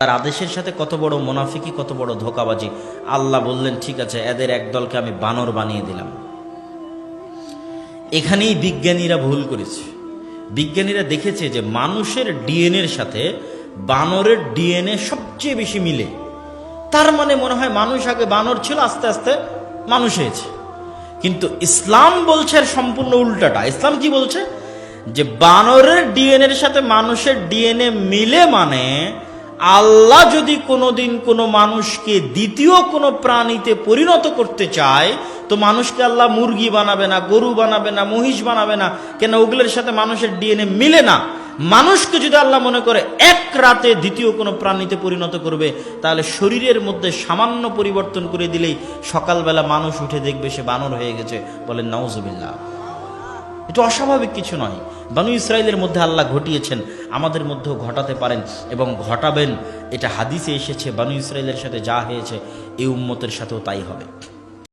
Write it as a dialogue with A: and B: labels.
A: আর আদেশের সাথে কত বড় মুনাফিকি, কত বড় ধোঁকাবাজি। আল্লাহ বললেন ঠিক আছে, এদের একদলকে আমি বানর বানিয়ে দিলাম। এখানেই বিজ্ঞানীরা ভুল করেছে। বিজ্ঞানীরা দেখেছে যে মানুষের ডিএনএর সাথে বানরের ডিএনএ সবচেয়ে বেশি মিলে। তার মানে মনে হয় মানুষ আগে বানর ছিল, আস্তে আস্তে মানুষ হয়েছে। কিন্তু ইসলাম বলছে সম্পূর্ণ উল্টাটা। ইসলাম কি বলছে? যে বানরের ডিএনএর সাথে মানুষের ডিএনএ মিলে মানে আল্লাহ যদি কোনোদিন কোনো মানুষকে দ্বিতীয় কোনো প্রাণীতে পরিণত করতে চায়, তো মানুষকে আল্লাহ মুরগি বানাবে না, গরু বানাবে না, মহিষ বানাবে না। কেন? ওগুলোর সাথে মানুষের ডিএনএ মিলে না। মানুষকে যদি আল্লাহ মনে করে এক রাতে দ্বিতীয় কোনো প্রাণীতে পরিণত করবে, তাহলে শরীরের মধ্যে সামান্য পরিবর্তন করে দিলেই সকালবেলা মানুষ উঠে দেখবে সে বানর হয়ে গেছে। বলেন নাউজুবিল্লাহ। এটা অস্বাভাবিক কিছু নয়। বানু ইসরাইলের মধ্যে আল্লাহ ঘটিয়েছেন, আমাদের মধ্যেও ঘটাতে পারেন এবং ঘটাবেন। এটা হাদিসে এসেছে, বানু ইসরাইলের সাথে যা হয়েছে এই উম্মতের সাথেও তাই হবে।